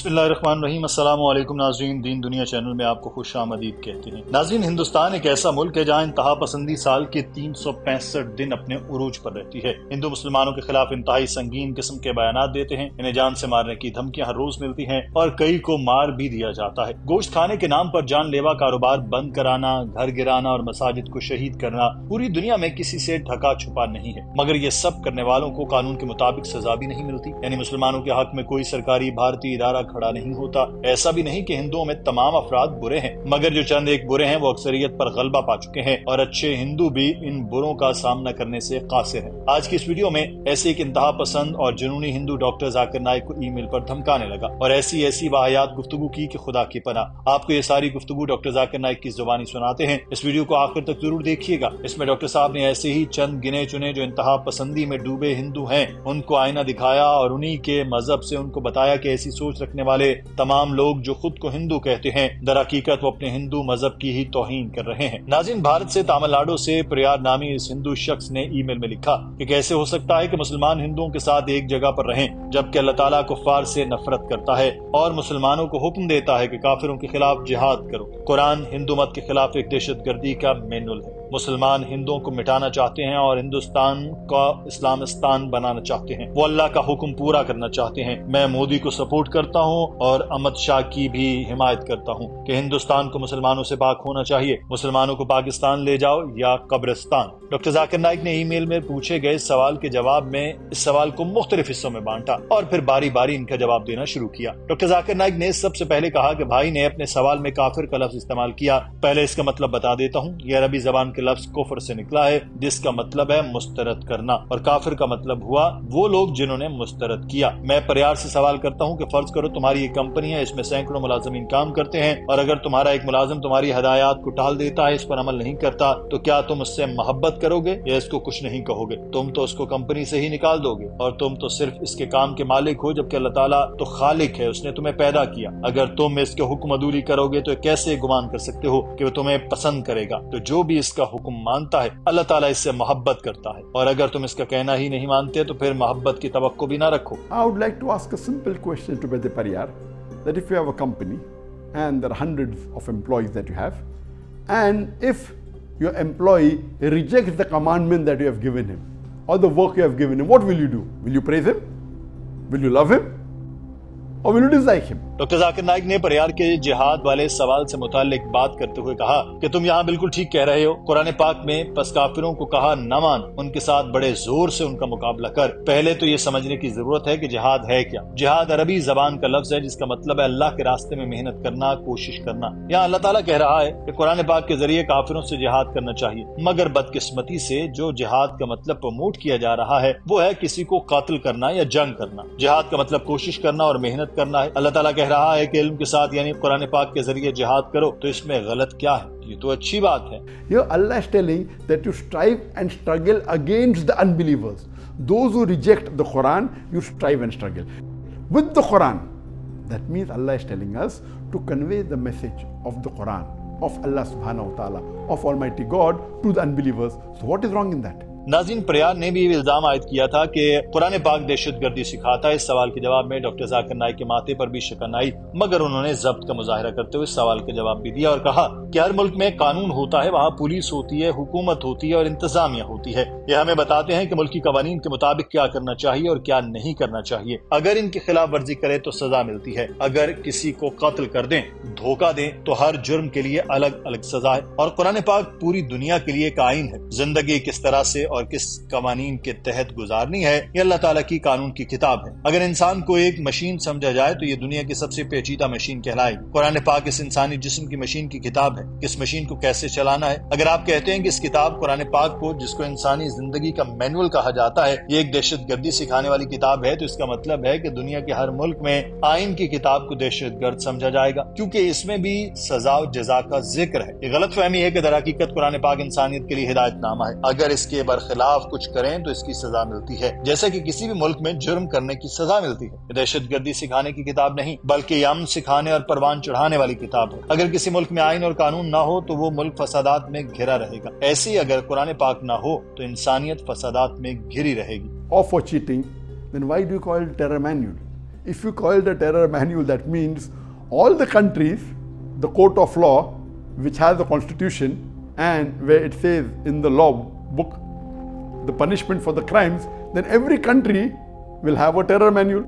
بسم اللہ الرحمن الرحیم۔ السلام علیکم ناظرین، دین دنیا چینل میں آپ کو خوش آمدید کہتے ہیں۔ ناظرین، ہندوستان ایک ایسا ملک ہے جہاں انتہا پسندی سال کے 365 دن اپنے عروج پر رہتی ہے۔ ہندو مسلمانوں کے خلاف انتہائی سنگین قسم کے بیانات دیتے ہیں، انہیں جان سے مارنے کی دھمکیاں ہر روز ملتی ہیں اور کئی کو مار بھی دیا جاتا ہے۔ گوشت کھانے کے نام پر جان لیوا کاروبار بند کرانا، گھر گرانا اور مساجد کو شہید کرنا پوری دنیا میں کسی سے ڈھکا چھپا نہیں ہے، مگر یہ سب کرنے والوں کو قانون کے مطابق سزا بھی نہیں ملتی۔ یعنی مسلمانوں کے حق میں کوئی سرکاری بھارتی ادارہ کھڑا نہیں ہوتا۔ ایسا بھی نہیں کہ ہندوؤں میں تمام افراد برے ہیں، مگر جو چند ایک برے ہیں وہ اکثریت پر غلبہ پا چکے ہیں اور اچھے ہندو بھی ان بروں کا سامنا کرنے سے قاصر ہیں۔ آج کی اس ویڈیو میں ایسے ایک انتہا پسند اور جنونی ہندو ڈاکٹر ذاکر نائک کو ای میل پر دھمکانے لگا اور ایسی واحیات گفتگو کی کہ خدا کی پناہ۔ آپ کو یہ ساری گفتگو ڈاکٹر ذاکر نائک کی زبانی سناتے ہیں، اس ویڈیو کو آخر تک ضرور دیکھیے گا۔ اس میں ڈاکٹر صاحب نے ایسے ہی چند گنے چنے جو انتہا پسندی میں ڈوبے ہندو ہیں ان کو آئینہ دکھایا اور انہی کے مذہب سے ان کو بتایا کہ ایسی سوچ رکھنے والے تمام لوگ جو خود کو ہندو کہتے ہیں در حقیقت وہ اپنے ہندو مذہب کی ہی توہین کر رہے ہیں۔ ناظرین، بھارت سے تامل ناڈو سے پریار نامی اس ہندو شخص نے ای میل میں لکھا کہ کیسے ہو سکتا ہے کہ مسلمان ہندوؤں کے ساتھ ایک جگہ پر رہیں جبکہ اللہ تعالیٰ کفار سے نفرت کرتا ہے اور مسلمانوں کو حکم دیتا ہے کہ کافروں کے خلاف جہاد کرو۔ قرآن ہندو مت کے خلاف ایک دہشت گردی کا مینول ہے۔ مسلمان ہندوؤں کو مٹانا چاہتے ہیں اور ہندوستان کا اسلامستان بنانا چاہتے ہیں، وہ اللہ کا حکم پورا کرنا چاہتے ہیں۔ میں مودی کو سپورٹ کرتا ہوں اور امت شاہ کی بھی حمایت کرتا ہوں کہ ہندوستان کو مسلمانوں سے پاک ہونا چاہیے۔ مسلمانوں کو پاکستان لے جاؤ یا قبرستان۔ ڈاکٹر ذاکر نائک نے ای میل میں پوچھے گئے سوال کے جواب میں اس سوال کو مختلف حصوں میں بانٹا اور پھر باری باری ان کا جواب دینا شروع کیا۔ ڈاکٹر ذاکر نائک نے سب سے پہلے کہا کہ بھائی نے اپنے سوال میں کافر کا لفظ استعمال کیا۔ پہلے اس کا مطلب بتا دیتا ہوں، یہ عربی زبان کے لفظ کفر سے نکلا ہے جس کا مطلب ہے مسترد کرنا، اور کافر کا مطلب ہوا وہ لوگ جنہوں نے مسترد کیا۔ میں پریار سے سوال کرتا ہوں کہ فرض کرو تمہاری ایک کمپنی ہے، اس میں سینکڑوں ملازمین کام کرتے ہیں اور اگر تمہارا ایک ملازم تمہاری ہدایات کو ٹال دیتا ہے، اس پر عمل نہیں کرتا، تو کیا تم اس سے محبت کرو گے یا اس کو کچھ نہیں کہو گے؟ تم تو اس کو کمپنی سے ہی نکال دو گے اور تم تو صرف اس کے کام کے مالک ہو، جبکہ اللہ تعالیٰ تو خالق ہے، اس نے تمہیں پیدا کیا۔ اگر تم اس کے حکم عدولی کرو گے تو کیسے گمان کر سکتے ہو کہ وہ تمہیں پسند کرے گا؟ تو جو بھی اس کا حکم مانتا ہے اللہ تعالیٰ اس سے محبت کرتا ہے، اور اگر تم اس کا کہنا ہی نہیں مانتے تو پھر محبت کی توقع بھی نہ رکھو۔ I would like to ask a simple question to Brother Pariyar, that if you have a company and there are hundreds of employees that you have, and if your employee rejects the commandment that you have given him or the work you have given him, what will you do? Will you praise him? Will you love him? Or will you dislike him? Doctor Zakir Naik نے پریار کے جہاد والے سوال سے متعلق بات کرتے ہوئے کہا کہ تم یہاں بالکل ٹھیک کہہ رہے ہو۔ قرآن پاک میں پس کافروں کو کہا نہ مان، ان کے ساتھ بڑے زور سے ان کا مقابلہ کر۔ پہلے تو یہ سمجھنے کی ضرورت ہے کہ جہاد ہے کیا۔ جہاد عربی زبان کا لفظ ہے جس کا مطلب ہے اللہ کے راستے میں محنت کرنا، کوشش کرنا۔ یہاں اللہ تعالیٰ کہہ رہا ہے کہ قرآن پاک کے ذریعے کافروں سے جہاد کرنا چاہیے، مگر بدقسمتی سے جو جہاد کا مطلب پروموٹ کیا جا رہا ہے وہ ہے کسی کو قتل کرنا یا جنگ کرنا۔ جہاد کا مطلب کوشش کرنا اور محنت کرنا ہے۔ اللہ تعالیٰ کہہ رہا ہے کہ علم کے ساتھ یعنی قرآن پاک کے ذریعے جہاد کرو، تو اس میں غلط کیا ہے؟ یہ تو اچھی بات ہے۔ Here Allah is telling that you strive and struggle against the unbelievers. Those who reject the Quran, you strive and struggle with the Quran. That means Allah is telling us to convey the message of the Quran, of Allah subhanahu wa ta'ala, of Almighty God to the unbelievers. So what is wrong in that? ناظرین، پریار نے بھی الزام عائد کیا تھا کہ قرآن پاک دہشت گردی سکھاتا ہے۔ اس سوال کے جواب میں ڈاکٹر ذاکر نائک کے ماتھے پر بھی شکن آئی، مگر انہوں نے ضبط کا مظاہرہ کرتے ہوئے اس سوال کا جواب بھی دیا اور کہا کہ ہر ملک میں قانون ہوتا ہے، وہاں پولیس ہوتی ہے، حکومت ہوتی ہے اور انتظامیہ ہوتی ہے۔ یہ ہمیں بتاتے ہیں کہ ملکی قوانین کے مطابق کیا کرنا چاہیے اور کیا نہیں کرنا چاہیے۔ اگر ان کی خلاف ورزی کرے تو سزا ملتی ہے، اگر کسی کو قتل کر دیں، دھوکہ دیں، تو ہر جرم کے لیے الگ الگ سزا ہے۔ اور قرآن پاک پوری دنیا کے لیے ایک آئین ہے۔ زندگی کس طرح سے اور کس قوانین کے تحت گزارنی ہے یہ اللہ تعالیٰ کی قانون کی کتاب ہے۔ اگر انسان کو ایک مشین سمجھا جائے تو یہ دنیا کی سب سے پیچیدہ مشین کہلائے گی۔ قرآن پاک اس انسانی جسم کی مشین کی کتاب ہے، اس مشین کو کیسے چلانا ہے۔ اگر آپ کہتے ہیں کہ اس کتاب قرآن پاک کو، جس کو انسانی زندگی کا مینول کہا جاتا ہے، یہ ایک دہشت گردی سکھانے والی کتاب ہے، تو اس کا مطلب ہے کہ دنیا کے ہر ملک میں آئین کی کتاب کو دہشت گرد سمجھا جائے گا، کیونکہ اس میں بھی سزا و جزا کا ذکر ہے۔ یہ غلط فہمی ہے کہ در حقیقت قرآن پاک انسانیت کے لیے ہدایت نامہ ہے، اگر اس کے برخلاف کچھ کریں تو اس کی سزا ملتی ہے، جیسے کہ کسی بھی ملک میں جرم کرنے کی سزا ملتی ہے۔ یہ دہشت گردی سکھانے کی کتاب نہیں بلکہ یہ امن سکھانے اور پروان چڑھانے والی کتاب ہے۔ اگر کسی ملک میں آئین اور قانون نہ ہو تو وہ ملک فسادات میں گھرا رہے گا، ایسی اگر قرآن پاک نہ ہو تو انسانیت فسادات میں گھری رہے گی۔ Or for cheating, then why do you call it terror manual? if you call it a terror manual, that means all the countries, the court of law, which has a constitution and where it says in the law book the punishment for the crimes, then every country will have a terror manual.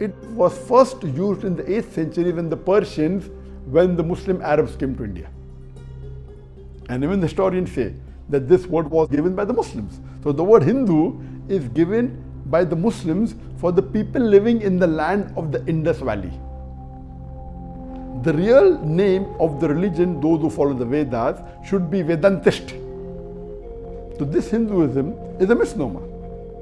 It was first used in the 8th century when the Persians, when the Muslim Arabs came to India. And even the historians say that this word was given by the Muslims. So the word Hindu is given by the Muslims for the people living in the land of the Indus Valley. The real name of the religion, those who follow the Vedas, should be Vedantist. So this Hinduism is a misnomer.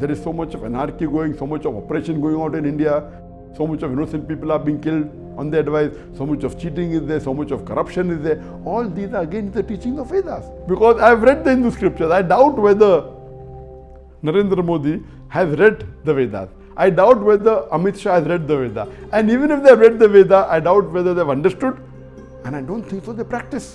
There is so much of anarchy going, so much of oppression going on in India, so much of innocent people are being killed on their advice, so much of cheating is there, so much of corruption is there. All these are against the teachings of Vedas. Because I have read the Hindu scriptures, I doubt whether Narendra Modi has read the Vedas. I doubt whether Amit Shah has read the Veda. And even if they have read the Veda, I doubt whether they have understood. And I don't think so they practice.